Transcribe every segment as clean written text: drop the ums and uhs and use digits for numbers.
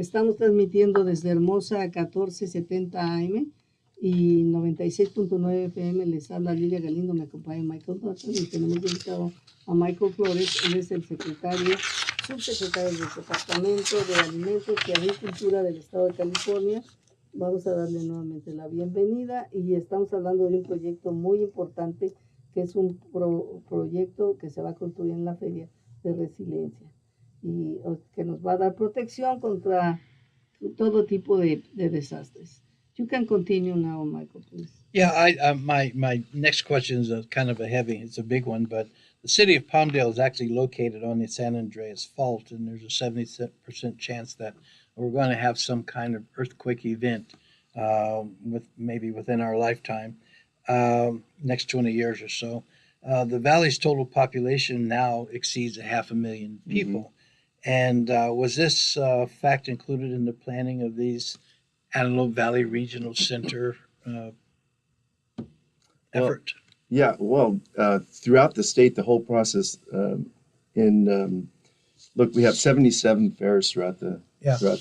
Estamos transmitiendo desde Hermosa a 1470 AM y 96.9 FM. Les habla Lilia Galindo, me acompaña Michael Dawson y tenemos invitado a Michael Flores. Él es el subsecretario del Departamento de Alimentos y Agricultura del Estado de California. Vamos a darle nuevamente la bienvenida y estamos hablando de un proyecto muy importante que es un proyecto que se va a construir en la Feria de Resiliencia y que nos va a dar protección contra todo tipo de desastres. You can continue now, Michael, please. Yeah, my next question is kind of it's a big one, but the city of Palmdale is actually located on the San Andreas Fault, and there's a 70% chance that we're going to have some kind of earthquake event maybe within our lifetime, next 20 years or so. The valley's total population now exceeds 500,000 people. Mm-hmm. And was this fact included in the planning of these Antelope Valley Regional Center effort? Throughout the state, the whole process. We have 77 fairs throughout the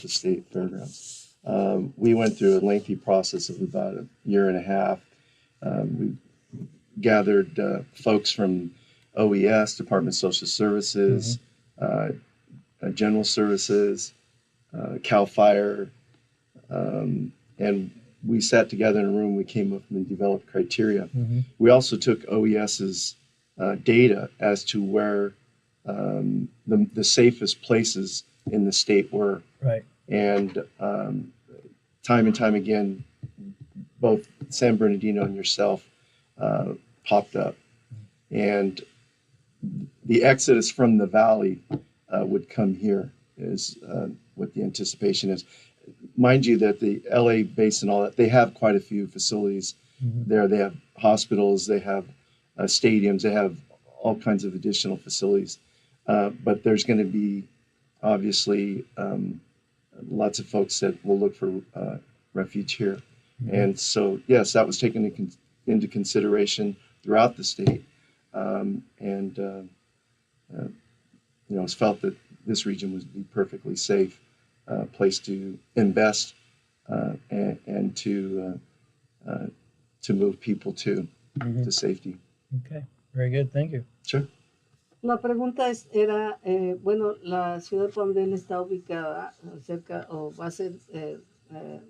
state fairgrounds. We went through a lengthy process of about a year and a half. We gathered folks from OES, Department of Social Services, General Services, CAL FIRE, and we sat together in a room. We came up and developed criteria. Mm-hmm. We also took OES's data as to where the safest places in the state were. Right. And time and time again, both San Bernardino and yourself popped up. And the exodus from the valley would come here is what the anticipation is. Mind you that the LA base and all that, they have quite a few facilities there. They have hospitals, they have stadiums, they have all kinds of additional facilities. But there's going to be, obviously, lots of folks that will look for refuge here. Mm-hmm. And so, yes, that was taken into consideration throughout the state. It's felt that this region would be perfectly safe place to invest and to move people to safety. Okay, very good. Thank you. Sure. La pregunta era, la ciudad de Palmdale está ubicada cerca, o va a ser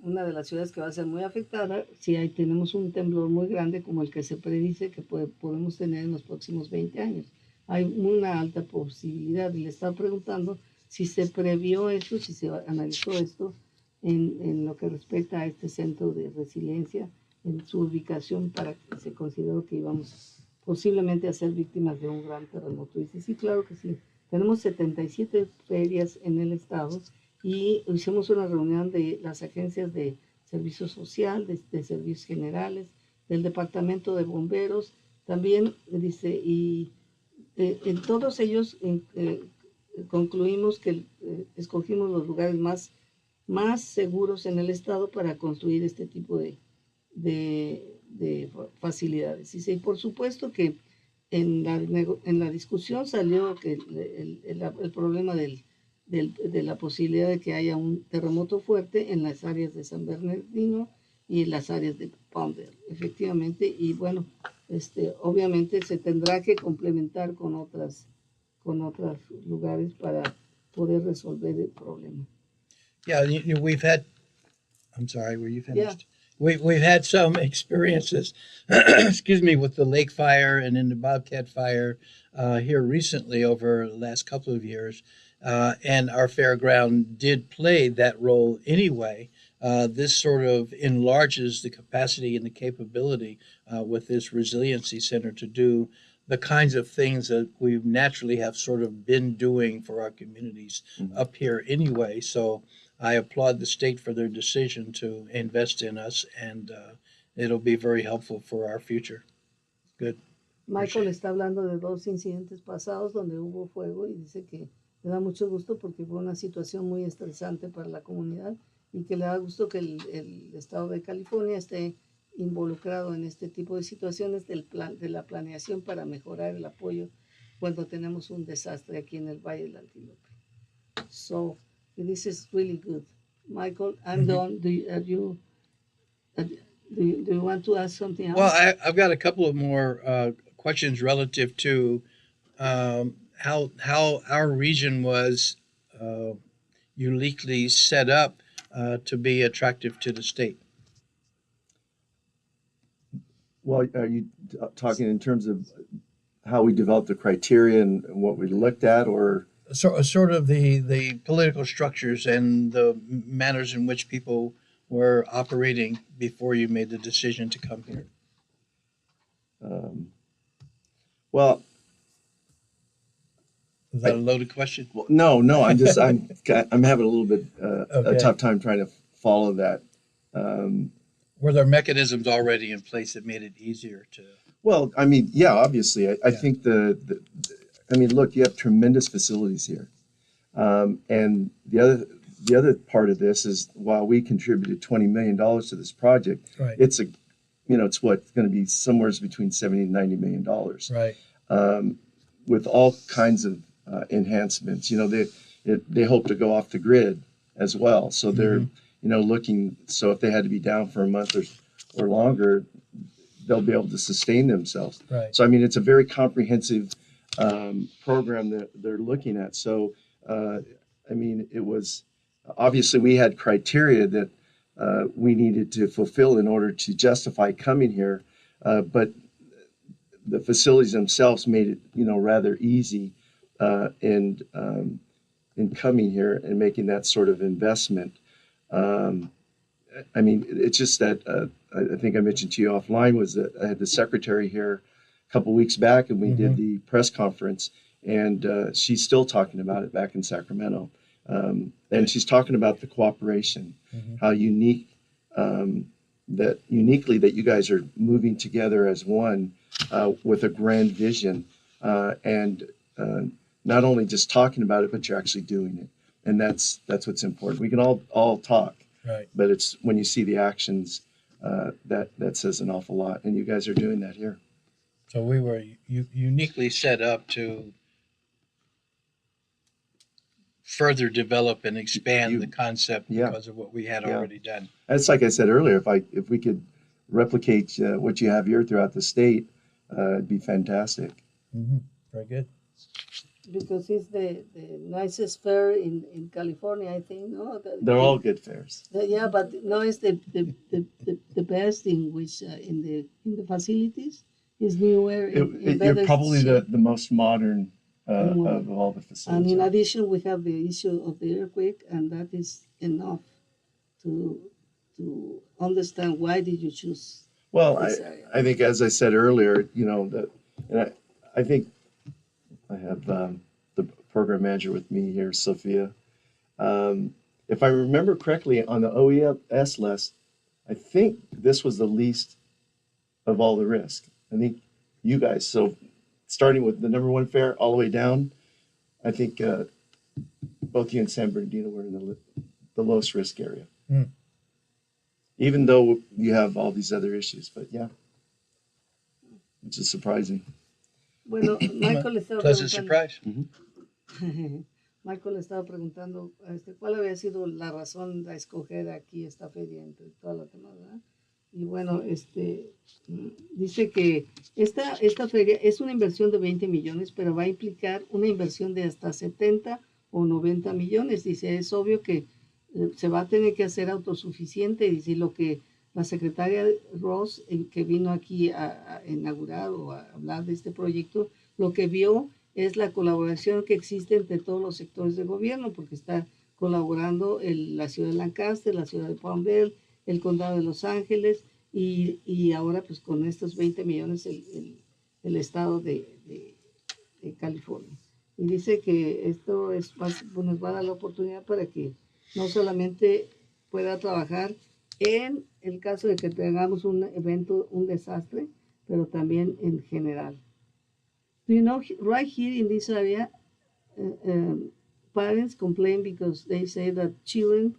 una de las ciudades que va a ser muy afectada si tenemos un temblor muy grande como el que se predice que podemos tener en los próximos 20 años. Hay una alta posibilidad, y le estaba preguntando si se previó esto, si se analizó esto en lo que respecta a este centro de resiliencia, en su ubicación, para que se consideró que íbamos posiblemente a ser víctimas de un gran terremoto. Y dice, sí, claro que sí. Tenemos 77 ferias en el estado y hicimos una reunión de las agencias de servicio social, de servicios generales, del departamento de bomberos, también, dice, y en todos ellos concluimos que escogimos los lugares más seguros en el estado para construir este tipo de facilidades. Y por supuesto que en la discusión salió que el problema de la posibilidad de que haya un terremoto fuerte en las áreas de San Bernardino y en las áreas de Palmdale, efectivamente, y bueno, obviamente se tendrá que complementar con otros lugares para poder resolver el problema. Yeah, we've had. I'm sorry, were you finished? Yeah. We've had some experiences, excuse me, with the lake fire and in the Bobcat fire here recently over the last couple of years, and our fairground did play that role anyway. This sort of enlarges the capacity and the capability with this resiliency center to do the kinds of things that we naturally have sort of been doing for our communities up here anyway. So I applaud the state for their decision to invest in us, and it'll be very helpful for our future. Good. Michael está hablando de 2 incidentes pasados donde hubo fuego y dice que le da mucho gusto porque fue una situación muy estresante para la comunidad y que le da gusto que el estado de California esté involucrado en este tipo de situaciones de la planeación para mejorar el apoyo cuando tenemos un desastre aquí en el Valle del Antílope. So this is really good. Michael, I'm Mhm. done. Uh, do you want to ask something Well, else? I've got a couple of more questions relative to how our region was uh, uniquely set up to be attractive to the state. Well, are you talking in terms of how we developed the criteria and what we looked at, or Sort of the political structures and the manners in which people were operating before you made the decision to come here. um, well, Is that I, a loaded question? well, no, no. I'm having a little bit a Okay. tough time trying to follow that. Um, Were there mechanisms already in place that made it easier to? well, I mean, yeah, obviously, I Yeah. think I mean, look, you have tremendous facilities here. And the other part of this is while we contributed $20 million to this project, Right. it's a it's what going to be somewhere between 70 and $90 million Right. um, with all kinds of enhancements. They hope to go off the grid as well, so they're Mhm. looking. So if they had to be down for a month or longer, they'll be able to sustain themselves. Right. So I mean, it's a very comprehensive program that they're looking at. So uh, I mean, it was obviously we had criteria that we needed to fulfill in order to justify coming here, but the facilities themselves made it rather easy in coming here and making that sort of investment. Um, I mean, it's just that I think I mentioned to you offline was that I had the secretary here a couple weeks back, and we did the press conference, and she's still talking about it back in Sacramento, and she's talking about the cooperation, Mhm. how uniquely that you guys are moving together as one with a grand vision, and not only just talking about it, but you're actually doing it, and that's what's important. We can all talk, Right. but it's when you see the actions that says an awful lot, and you guys are doing that here. So we were uniquely set up to further develop and expand You, the concept yeah, because of what we had yeah. already done. And it's like I said earlier, if we could replicate what you have here throughout the state, it'd be fantastic. Mm-hmm. Very good. Because it's the nicest fair in California, I think. No, They're all good fairs. yeah, but no, it's the best in which in the facilities is newer in You're better probably shape. the most modern Mm. of all the And facilities. in Yeah. addition, we have the issue of the earthquake, and that is enough to understand why did you choose Well, this area. I think as I said earlier, and I think I have the program manager with me here, Sophia. If I remember correctly, on the OES list, I think this was the least of all the risk. I think you guys, so starting with the number one fair all the way down, I think both you and San Bernardino were in the lowest risk area. Mm. Even though you have all these other issues, but yeah, which is surprising. Bueno, Michael le estaba Pleasant preguntando. surprise. Michael le estaba preguntando cuál había sido la razón de escoger aquí esta feria entre todas las demás, ¿verdad? Y bueno, dice que esta feria es una inversión de 20 millones, pero va a implicar una inversión de hasta 70 o 90 millones. Dice, es obvio que se va a tener que hacer autosuficiente. Dice, lo que la secretaria Ross, que vino aquí a inaugurar o a hablar de este proyecto, lo que vio es la colaboración que existe entre todos los sectores de gobierno, porque está colaborando la ciudad de Lancaster, la ciudad de Palm Beach, el condado de Los Ángeles y ahora pues con estos 20 millones el estado de California. Y dice que esto nos va a dar la oportunidad para que no solamente pueda trabajar en el caso de que tengamos un evento, un desastre, pero también en general. Do you know, right here in this area, parents complain because they say that children,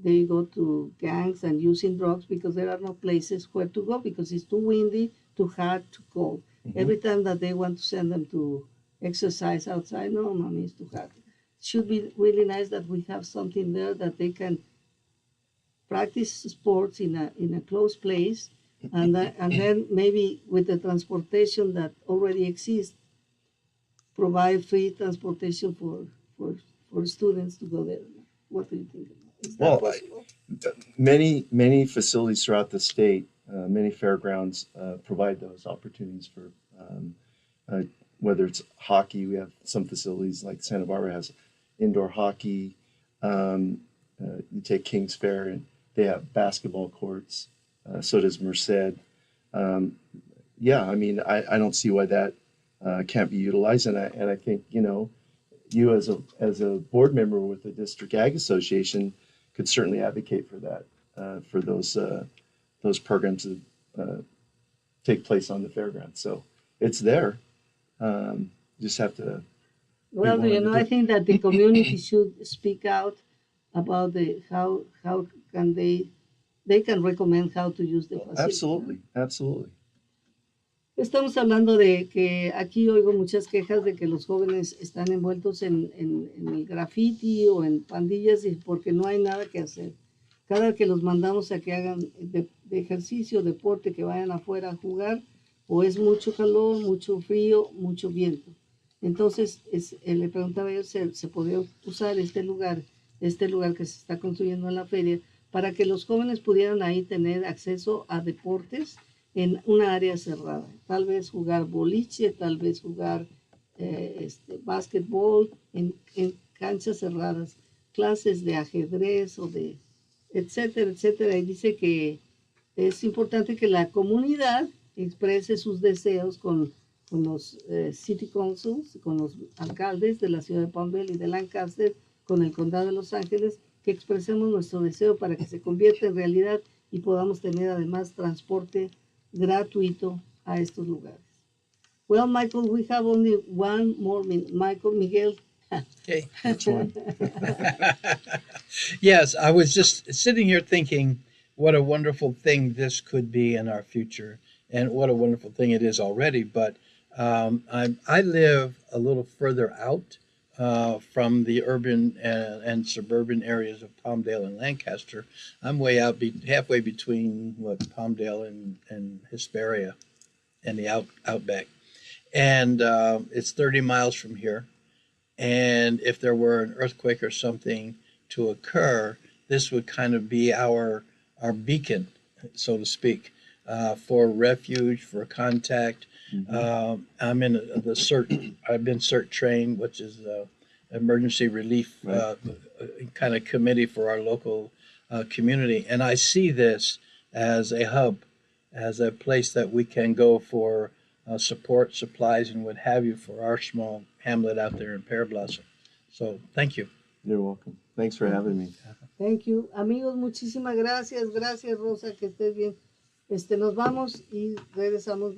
they go to gangs and using drugs because there are no places where to go because it's too windy, too hot, too cold. Mhm. Every time that they want to send them to exercise outside, no, mommy, it's too hot. Should be really nice that we have something there that they can practice sports in a close place, and then maybe with the transportation that already exists, provide free transportation for students to go there. What do you think? Is that Well, possible? many facilities throughout the state, many fairgrounds provide those opportunities for uh, whether it's hockey. We have some facilities like Santa Barbara has indoor hockey. You take Kings Fair and they have basketball courts. So does Merced. Yeah, I mean, I don't see why that can't be utilized, and I think you as a board member with the District Ag Association could certainly advocate for that, for those programs to take place on the fairgrounds. So it's there. Just have to. Well, willing to do I it. think that the community should speak out about how can they can recommend how to use the facility. Absolutely, absolutely. Estamos hablando de que aquí oigo muchas quejas de que los jóvenes están envueltos en el graffiti o en pandillas y porque no hay nada que hacer. Cada que los mandamos a que hagan de ejercicio, deporte, que vayan afuera a jugar, o es mucho calor, mucho frío, mucho viento. Entonces, le preguntaba yo, ¿se podría usar este lugar que se está construyendo en la feria, para que los jóvenes pudieran ahí tener acceso a deportes en una área cerrada? Tal vez jugar boliche, tal vez jugar básquetbol en canchas cerradas, clases de ajedrez o de etcétera, etcétera. Y dice que es importante que la comunidad exprese sus deseos con los city councils, con los alcaldes de la ciudad de Palm Beach y de Lancaster, con el condado de Los Ángeles, que expresemos nuestro deseo para que se convierta en realidad y podamos tener además transporte gratuito a estos lugares. Well, Michael, we have only one more minute. Miguel. Okay. Which one? Yes, I was just sitting here thinking what a wonderful thing this could be in our future, and what a wonderful thing it is already. But I live a little further out from the urban and suburban areas of Palmdale and Lancaster. I'm way out, halfway between Palmdale and Hesperia, and the outback, and it's 30 miles from here. And if there were an earthquake or something to occur, this would kind of be our beacon, so to speak, for refuge, for contact. Mm-hmm. I'm in the CERT. I've been CERT trained, which is emergency relief Right. kind of committee for our local community, and I see this as a hub, as a place that we can go for support, supplies, and what have you for our small hamlet out there in Pear Blossom. So thank you. You're welcome. Thanks for having me. Thank you. Amigos, muchísimas gracias. Gracias, Rosa, que estés bien. Nos vamos y regresamos.